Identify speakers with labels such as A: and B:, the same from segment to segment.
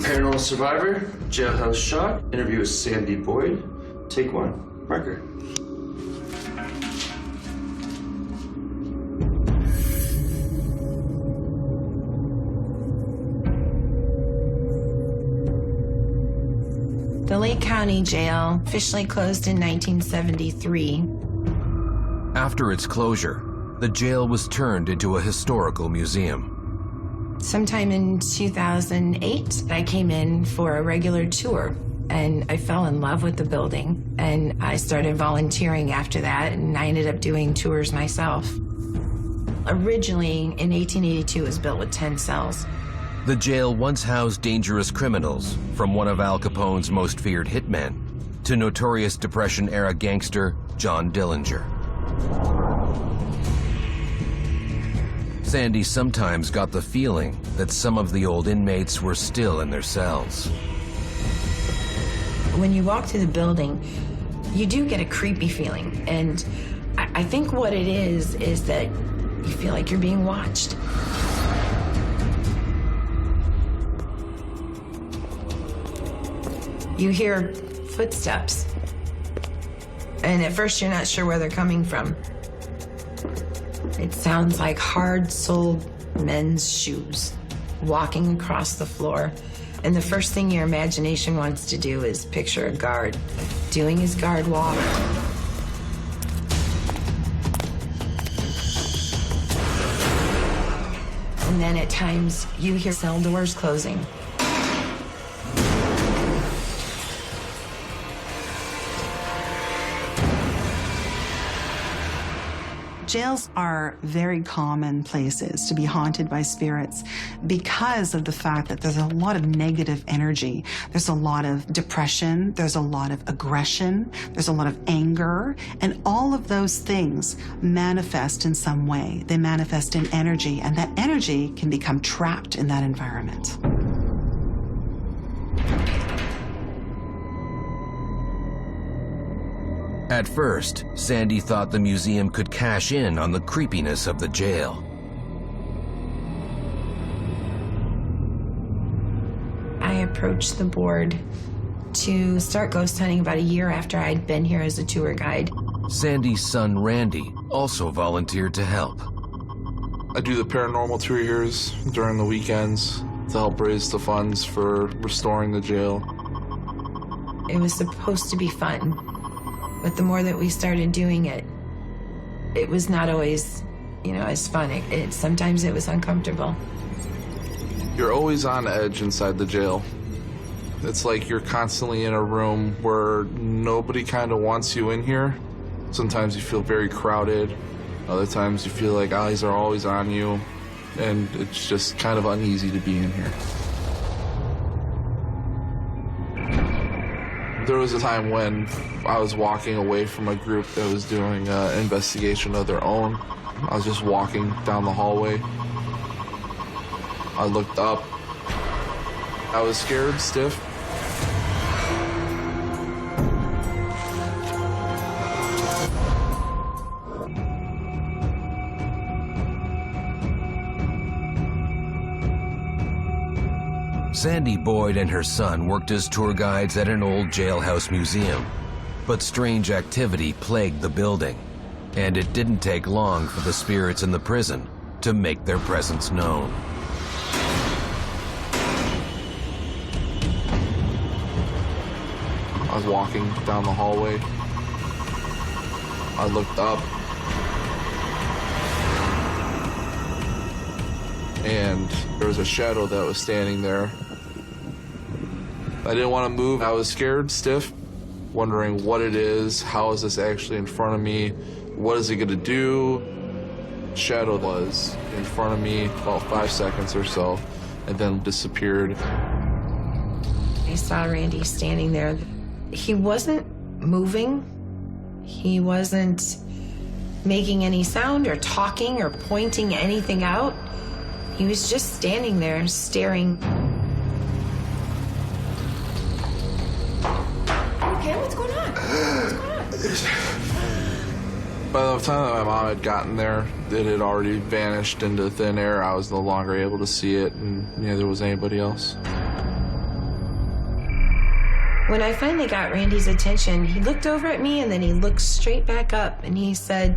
A: Paranormal survivor, jailhouse shot, interview with Sandy Boyd. Take one, marker.
B: The Lake County Jail officially closed in 1973.
C: After its closure, the jail was turned into a historical museum.
B: Sometime in 2008, I came in for a regular tour, and I fell in love with the building, and I started volunteering after that, and I ended up doing tours myself. Originally, in 1882, it was built with 10 cells.
C: The jail once housed dangerous criminals, from one of Al Capone's most feared hitmen to notorious Depression-era gangster John Dillinger. Sandy sometimes got the feeling that some of the old inmates were still in their cells.
B: When you walk through the building, you do get a creepy feeling, and I think what it is that you feel like you're being watched. You hear footsteps, and at first you're not sure where they're coming from. It sounds like hard-soled men's shoes walking across the floor, and the first thing your imagination wants to do is picture a guard doing his guard walk. And then at times you hear cell doors closing.
D: Jails are very common places to be haunted by spirits because of the fact that there's a lot of negative energy. There's a lot of depression, there's a lot of aggression, there's a lot of anger, and all of those things manifest in some way. They manifest in energy, and that energy can become trapped in that environment.
C: At first, Sandy thought the museum could cash in on the creepiness of the jail.
B: I approached the board to start ghost hunting about a year after I'd been here as a tour guide.
C: Sandy's son, Randy, also volunteered to help.
E: I do the paranormal tours during the weekends to help raise the funds for restoring the jail.
B: It was supposed to be fun, but the more that we started doing it, it was not always, as fun. Sometimes it was uncomfortable.
E: You're always on edge inside the jail. It's like you're constantly in a room where nobody kind of wants you in here. Sometimes you feel very crowded. Other times you feel like eyes are always on you, and it's just kind of uneasy to be in here. There was a time when I was walking away from a group that was doing an investigation of their own. I was just walking down the hallway. I looked up. I was scared, stiff.
C: Sandy Boyd and her son worked as tour guides at an old jailhouse museum, but strange activity plagued the building, and it didn't take long for the spirits in the prison to make their presence known.
E: I was walking down the hallway. I looked up, and there was a shadow that was standing there. I didn't want to move. I was scared, stiff, wondering what it is. How is this actually in front of me? What is it going to do? Shadow was in front of me about 5 seconds or so, and then disappeared.
B: I saw Randy standing there. He wasn't moving. He wasn't making any sound or talking or pointing anything out. He was just standing there, staring. Okay, what's going on? What's going on?
E: By the time that my mom had gotten there, it had already vanished into thin air. I was no longer able to see it, and neither was anybody else.
B: When I finally got Randy's attention, he looked over at me and then he looked straight back up and he said,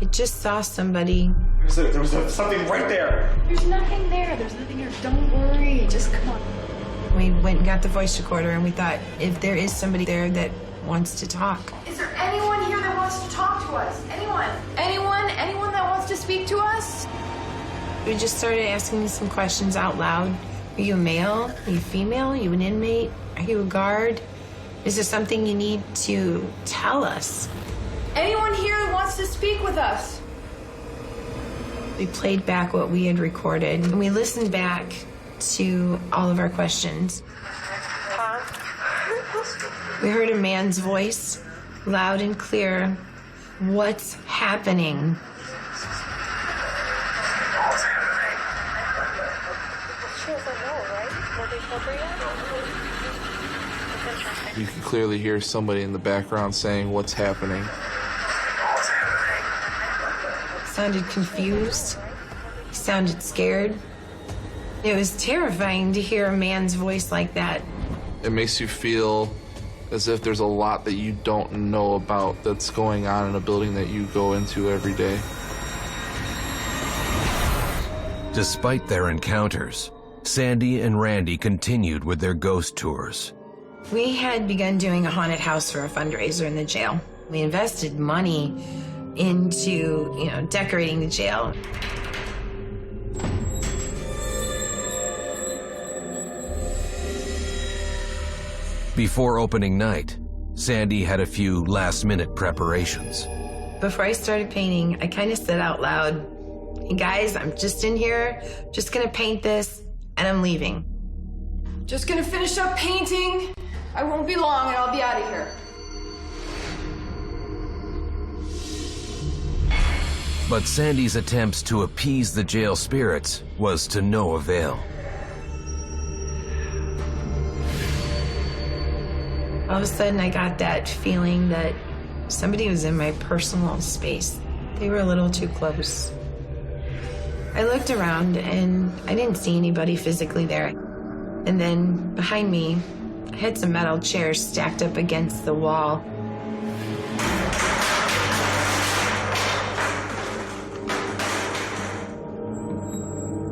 B: "I just saw somebody."
F: There was something right there.
G: There's nothing there. There's nothing here. Don't worry. Just come on.
B: We went and got the voice recorder and we thought, if there is somebody there that wants to talk.
G: Is there anyone here that wants to talk to us? Anyone? Anyone that wants to speak to us?
B: We just started asking some questions out loud. Are you a male? Are you female? Are you an inmate? Are you a guard? Is there something you need to tell us?
G: Anyone here that wants to speak with us?
B: We played back what we had recorded and we listened back to all of our questions. We heard a man's voice, loud and clear. "What's happening?"
E: You can clearly hear somebody in the background saying, "What's happening?"
B: Sounded confused. He sounded scared. It was terrifying to hear a man's voice like that.
E: It makes you feel as if there's a lot that you don't know about that's going on in a building that you go into every day.
C: Despite their encounters, Sandy and Randy continued with their ghost tours.
B: We had begun doing a haunted house for a fundraiser in the jail. We invested money into, decorating the jail.
C: Before opening night, Sandy had a few last-minute preparations.
B: Before I started painting, I kind of said out loud, "Hey guys, I'm just in here, just gonna paint this, and I'm leaving."
G: Just gonna finish up painting. I won't be long and I'll be out of here.
C: But Sandy's attempts to appease the jail spirits was to no avail.
B: All of a sudden, I got that feeling that somebody was in my personal space. They were a little too close. I looked around and I didn't see anybody physically there. And then behind me, I had some metal chairs stacked up against the wall.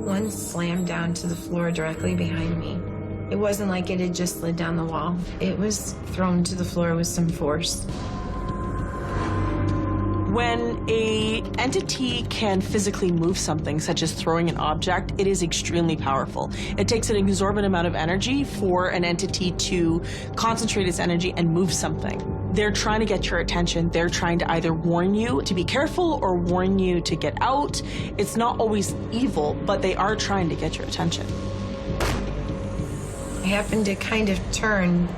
B: One slammed down to the floor directly behind me. It wasn't like it had just slid down the wall. It was thrown to the floor with some force.
H: When an entity can physically move something, such as throwing an object, it is extremely powerful. It takes an exorbitant amount of energy for an entity to concentrate its energy and move something. They're trying to get your attention. They're trying to either warn you to be careful or warn you to get out. It's not always evil, but they are trying to get your attention.
B: I happened to kind of turn.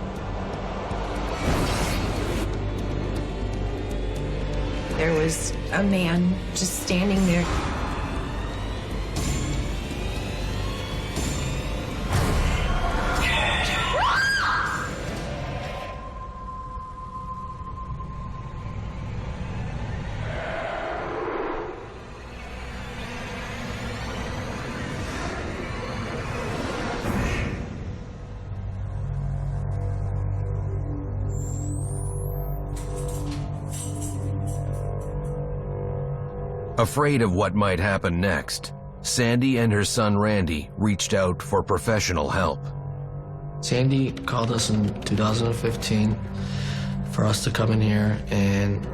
B: There was a man just standing there.
C: Afraid of what might happen next, Sandy and her son Randy reached out for professional help.
I: Sandy called us in 2015 for us to come in here and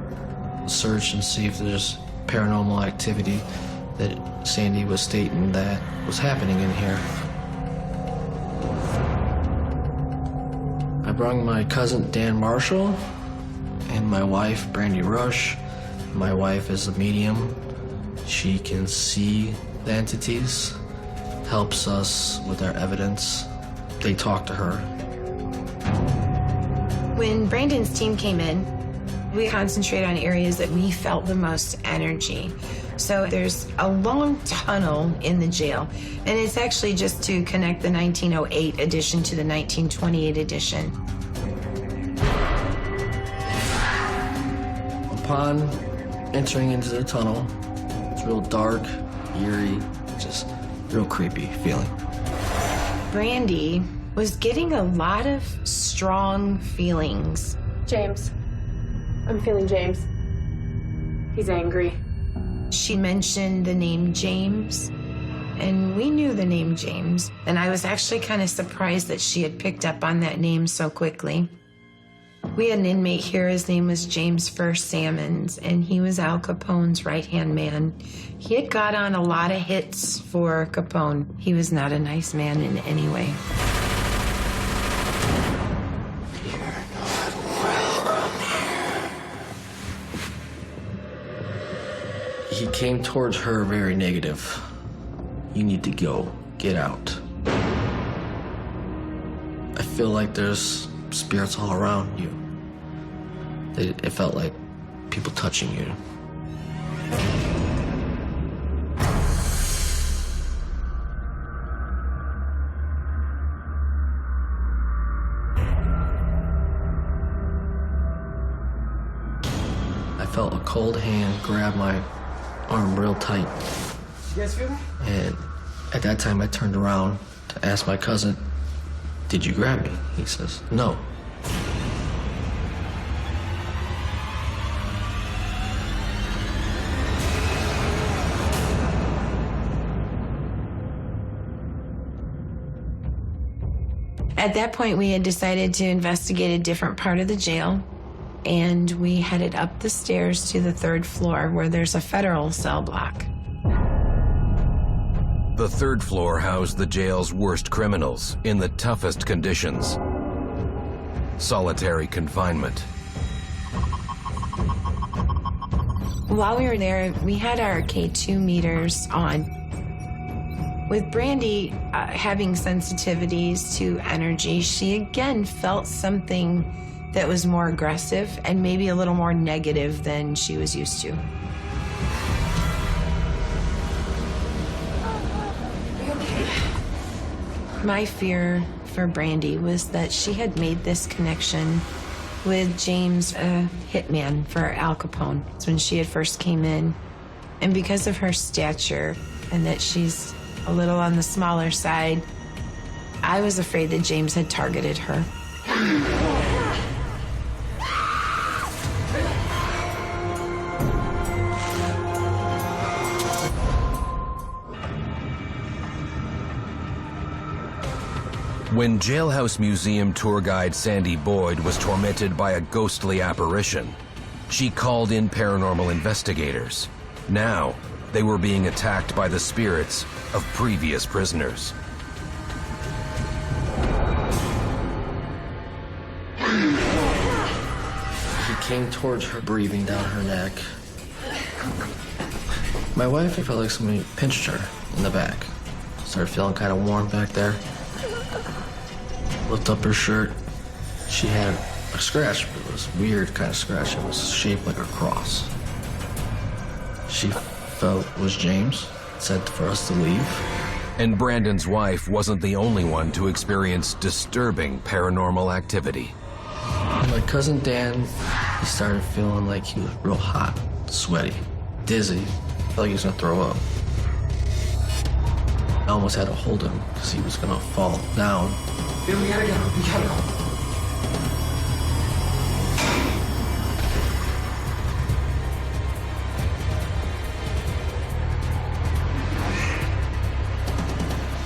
I: search and see if there's paranormal activity that Sandy was stating that was happening in here. I brought my cousin Dan Marshall and my wife Brandy Rush. My wife is a medium. She can see the entities, helps us with our evidence. They talk to her.
B: When Brandon's team came in, we concentrated on areas that we felt the most energy. So there's a long tunnel in the jail, and it's actually just to connect the 1908 edition to the 1928 edition.
I: Upon entering into the tunnel, it's real dark, eerie, just real creepy feeling.
B: Brandy was getting a lot of strong feelings.
G: James. I'm feeling James. He's angry.
B: She mentioned the name James, and we knew the name James, and I was actually kind of surprised that she had picked up on that name so quickly. We had an inmate here, his name was James First Salmons, and he was Al Capone's right-hand man. He had got on a lot of hits for Capone. He was not a nice man in any way.
I: He came towards her very negative. You need to go. Get out. I feel like there's spirits all around you. It felt like people touching you. I felt a cold hand grab my arm real tight.
F: You guys feel me?
I: And at that time, I turned around to ask my cousin, "Did you grab me?" He says, "No."
B: At that point, we had decided to investigate a different part of the jail, and we headed up the stairs to the 3rd floor where there's a federal cell block.
C: The 3rd floor housed the jail's worst criminals in the toughest conditions. Solitary confinement.
B: While we were there, we had our K2 meters on. With Brandy having sensitivities to energy, she again felt something that was more aggressive and maybe a little more negative than she was used to. My fear for Brandy was that she had made this connection with James, a hitman for Al Capone. It's when she had first came in. And because of her stature and that she's a little on the smaller side, I was afraid that James had targeted her.
C: When Jailhouse Museum tour guide Sandy Boyd was tormented by a ghostly apparition, she called in paranormal investigators. Now, they were being attacked by the spirits of previous prisoners.
I: He came towards her, breathing down her neck. My wife, I felt like somebody pinched her in the back. Started feeling kind of warm back there. Looked up her shirt. She had a scratch, but it was a weird kind of scratch. It was shaped like a cross. She felt it was James, said for us to leave.
C: And Brandon's wife wasn't the only one to experience disturbing paranormal activity.
I: And my cousin Dan, he started feeling like he was real hot, sweaty, dizzy, felt like he was gonna throw up. I almost had to hold him because he was gonna fall down.
F: Dude, we gotta go. We gotta go.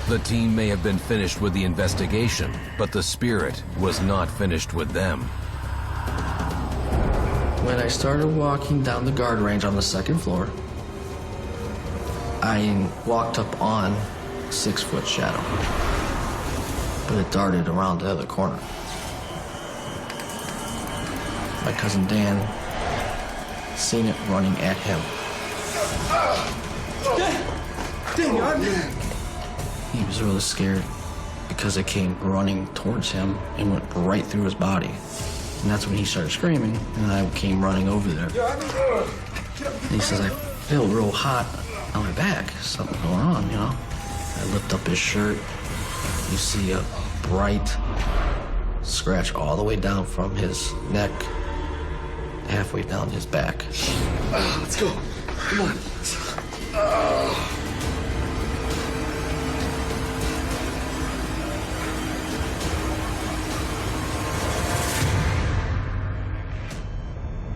C: The team may have been finished with the investigation, but the spirit was not finished with them.
I: When I started walking down the guard range on the 2nd floor, I walked up on a 6-foot shadow, but it darted around the other corner. My cousin Dan seen it running at him.
F: Dan, you all right?
I: He was really scared because it came running towards him and went right through his body. And that's when he started screaming, and I came running over there. And he says, "I feel real hot on my back. Something going on, you know?" I lift up his shirt. You see a bright scratch all the way down from his neck, halfway down his back.
F: Let's go. Come on.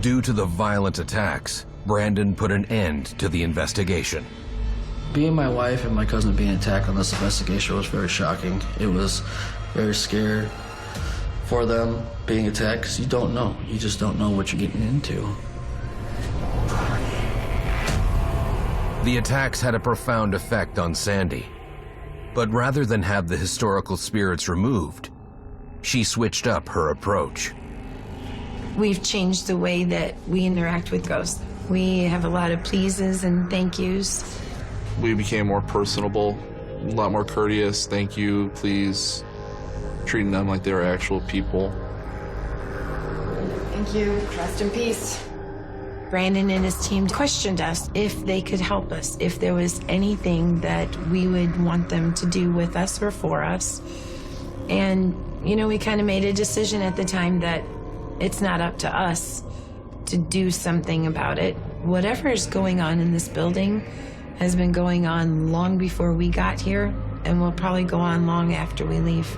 C: Due to the violent attacks, Brandon put an end to the investigation.
I: Being my wife and my cousin being attacked on this investigation was very shocking. It was very scary for them being attacked because you don't know. You just don't know what you're getting into.
C: The attacks had a profound effect on Sandy. But rather than have the historical spirits removed, she switched up her approach.
B: We've changed the way that we interact with ghosts. We have a lot of pleases and thank yous.
E: We became more personable, a lot more courteous, thank you, please, treating them like they were actual people.
G: Thank you. Rest in peace.
B: Brandon and his team questioned us if they could help us, if there was anything that we would want them to do with us or for us. And, you know, we kind of made a decision at the time that it's not up to us to do something about it. Whatever is going on in this building has been going on long before we got here and will probably go on long after we leave.